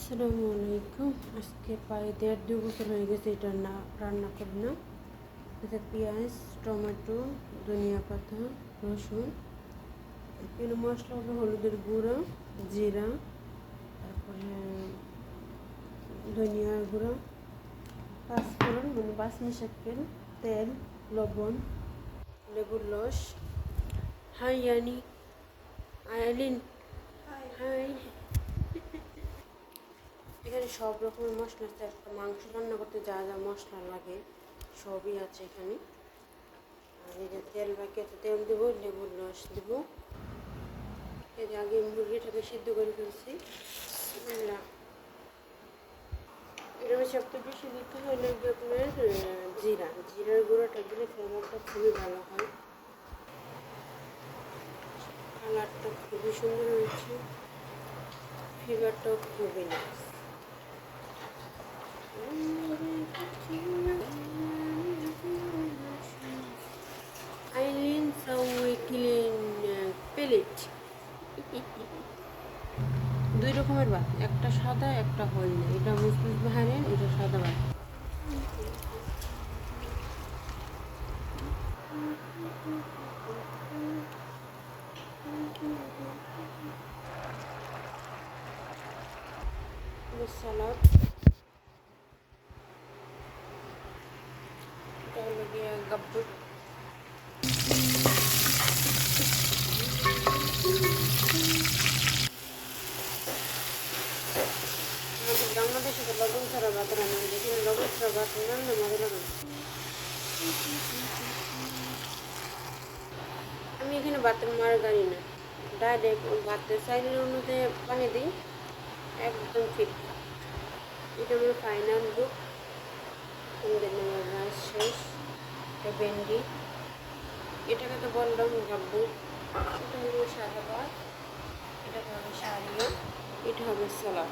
আসসালামু আলাইকুম। আজকে প্রায় 1.5-2 বছর হয়ে গেছে এটা রান্না করি না। এতে পেঁয়াজ, টমেটো, ধনিয়া পাতা, রসুন, এখানে মশলা হবে হলুদের গুঁড়া, জিরা, তারপরে ধনিয়ার গুঁড়া, পাঁচফোড়ন মানে বাসমতি, তেল, লবণ, লেবুর রস। Hi Yani, Aileen, hi. এখানে সব রকমের মশলা আছে। একটা মাংস রান্না করতে যা যা মশলা লাগে সবই আছে এখানে। আর এই যে তেল বাকি আছে, তেল দেবো, লেবুর রস দেবো। এই যে আগে মুরগিটাকে সিদ্ধ করে ফেলছি। এটার সবচেয়ে বেশি দিতে হয় লাগবে আপনার জিরার গুঁড়োটা দিলে ফ্লেভারটা খুবই ভালো হয়। কালারটা খুবই সুন্দর হয়েছে, ফ্লেভারটাও খুবই নাইস। আইলিন সাউই ক্লিন প্লেট। 2 রকমের ভাত, একটা সাদা একটা হলদে। এটা মুসলিম বাহারের, এটা সাদা ভাত। সালাদ, এটা হলো গিয়ে গাব্বু। আমাদের বাংলাদেশে তো লবণ ছাড়া ভাত রান্না হয়, এখানে লবণ ছাড়া ভাত রান্না মজা লাগে। আমি এখানে ভাতের মার গাড়ি না, ডাইরেক্ট ভাতের চাইলের অনুযায়ী পানি দিই, একদম ফিটফাট। এটা আমার ফাইনাল লুক। আমাদের নেওয়ার রাইস শেষ। এটা ভেন্ডি, এটাকে তো বললাম গাব্বু। এটা হলো সাদা ভাত, এটা হবে সারিয়া, এটা হবে সালাদ।